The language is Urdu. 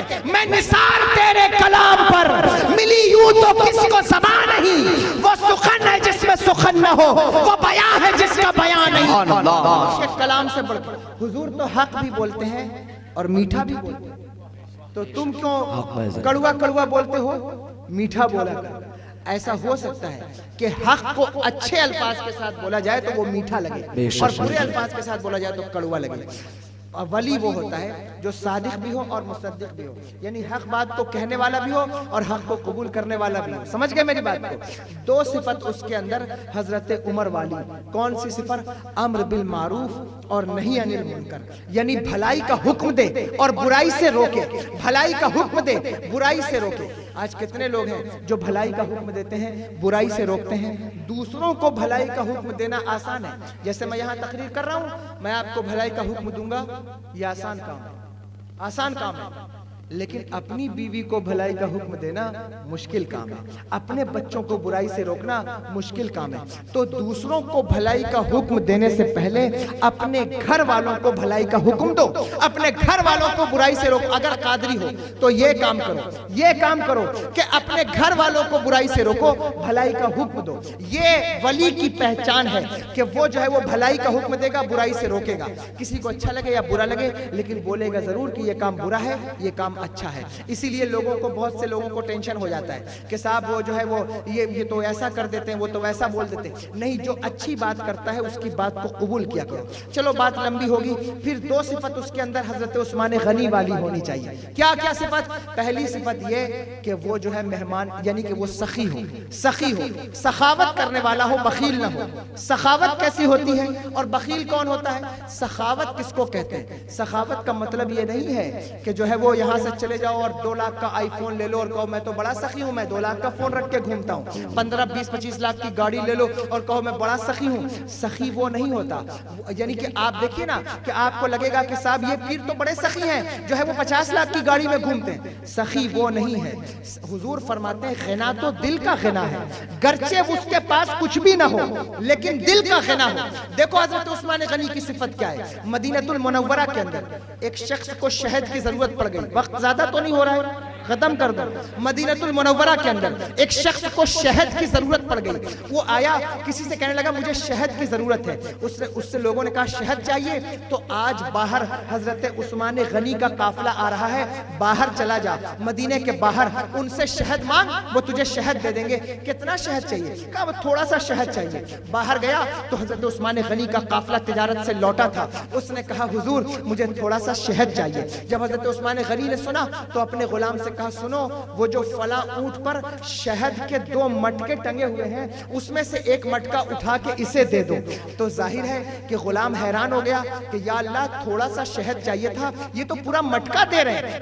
کے میں نثار تیرے کلام پر، ملی یوں تو کسی کو زبان نہیں، وہ سخن ہے جس میں سخن نہ ہو، وہ بیان ہے جس کا بیان نہیں۔ اس کے کلام سے بڑھ کر حضور تو حق بھی بولتے ہیں اور میٹھا بھی بولتے ہیں، تو تم کیوں کڑوا کڑوا بولتے ہو؟ میٹھا بولا کر۔ ایسا ہو سکتا ہے کہ حق کو اچھے الفاظ کے ساتھ بولا جائے تو وہ میٹھا لگے، اور برے الفاظ کے ساتھ بولا جائے تو کڑوا لگے۔ اور ولی وہ ہوتا ہے جو صادق بھی ہو اور مصدق بھی ہو، یعنی حق بات کو کہنے والا بھی ہو اور حق کو قبول کرنے والا بھی ہو۔ سمجھ گئے میری بات کو؟ دو صفت اس کے اندر حضرت عمر والی۔ کون سی صفت؟ امر بالمعروف اور نہی عن المنکر، یعنی بھلائی کا حکم دے اور برائی سے روکے، بھلائی کا حکم دے برائی سے روکے۔ آج کتنے لوگ ہیں جو بھلائی کا حکم دیتے ہیں، برائی سے روکتے ہیں؟ دوسروں کو بھلائی کا حکم دینا آسان ہے، جیسے میں یہاں تقریر کر رہا ہوں، میں آپ کو بھلائی کا حکم دوں گا، یہ آسان کام ہے، آسان کام ہے۔ لیکن اپنی بیوی کو بھلائی کا حکم دینا مشکل کام ہے، اپنے بچوں کو برائی سے روکنا مشکل کام ہے۔ تو دوسروں کو بھلائی کا حکم دینے سے پہلے اپنے گھر والوں کو بھلائی کا حکم دو، اپنے گھر والوں کو برائی سے روکو۔ اگر قادری ہو تو یہ کام کرو، یہ کام کرو کہ اپنے گھر والوں کو برائی سے روکو، بھلائی کا حکم دو۔ یہ ولی کی پہچان ہے کہ وہ جو ہے وہ بھلائی کا حکم دے گا، برائی سے روکے گا۔ کسی کو اچھا لگے یا برا لگے، لیکن بولے گا ضرور کہ یہ کام برا ہے، یہ کام اچھا ہے۔ اسی لیے لوگوں کو، بہت سے لوگوں کو ٹینشن ہو جاتا ہے کہ صاحب وہ جو ہے وہ یہ تو ایسا کر دیتے ہیں، وہ تو ویسا بول دیتے ہیں۔ نہیں، جو اچھی بات کرتا ہے اس کی بات کو قبول کیا کرو۔ چلو بات لمبی ہوگی۔ پھر دو صفت اس کے اندر حضرت عثمان غنی والی ہونی چاہیے۔ کیا کیا صفت؟ پہلی صفت یہ کہ وہ جو ہے مہمان، یعنی کہ وہ سخی ہو، سخی ہو، سخاوت کرنے والا ہو، بخیل نہ ہو۔ سخاوت کیسی ہوتی ہے اور بخیل کون ہوتا ہے؟ سخاوت کس کو کہتے ہیں؟ سخاوت کا مطلب یہ نہیں ہے کہ جو ہے وہ یہاں سے چلے جاؤ اور 2 لاکھ کا آئی فون لے لو اور کہو میں تو بڑا سخی ہوں، میں 2 لاکھ کا فون رکھ کے گھومتا ہوں۔ 15 20 25 لاکھ کی گاڑی لے لو اور کہو میں بڑا سخی ہوں۔ سخی وہ نہیں ہوتا، یعنی کہ آپ دیکھیے نا کہ آپ کو لگے گا کہ صاحب یہ پیر تو بڑے سخی ہیں جو ہے وہ 50 لاکھ کی گاڑی میں گھومتے ہیں۔ سخی وہ نہیں ہے۔ حضور فرماتے ہیں غنا تو دل کا غنا ہے، گرچہ اس کے پاس کچھ بھی نہ ہو لیکن دل کا غنا ہو۔ دیکھو حضرت عثمان غنی کی صفت کیا ہے۔ مدینہ المنورہ کے اندر ایک شخص کو شہد کی ضرورت پڑ گئی، وقت زیادہ تو نہیں ہو رہا ہے، ختم کر دو۔ مدینہ المنورہ کے اندر ایک شخص کو شہد کی ضرورت پڑ گئی، وہ آیا کسی سے کہنے لگا مجھے شہد کی ضرورت ہے۔ اس سے لوگوں نے کہا شہد چاہیے تو آج باہر حضرت عثمان غنی کا قافلہ آ رہا ہے، باہر چلا جا، مدینے کے باہر ان سے شہد مانگ، وہ تجھے شہد دے دیں گے۔ کتنا شہد چاہیے؟ کہا وہ تھوڑا سا شہد چاہیے۔ باہر گیا تو حضرت عثمان غنی کا قافلہ تجارت سے لوٹا تھا، اس نے کہا حضور مجھے تھوڑا سا شہد چاہیے۔ جب حضرت عثمان غنی نے سنا تو اپنے غلام سے کہا سنو، وہ جو فلاں اونٹ پر شہد کے 2 مٹکے ٹنگے ہوئے ہیں اس میں سے ایک مٹکا اٹھا کے اسے دے دو۔ تو ظاہر ہے کہ غلام حیران ہو گیا کہ یا اللہ تھوڑا سا شہد چاہیے تھا، یہ تو پورا مٹکا دے رہے ہیں۔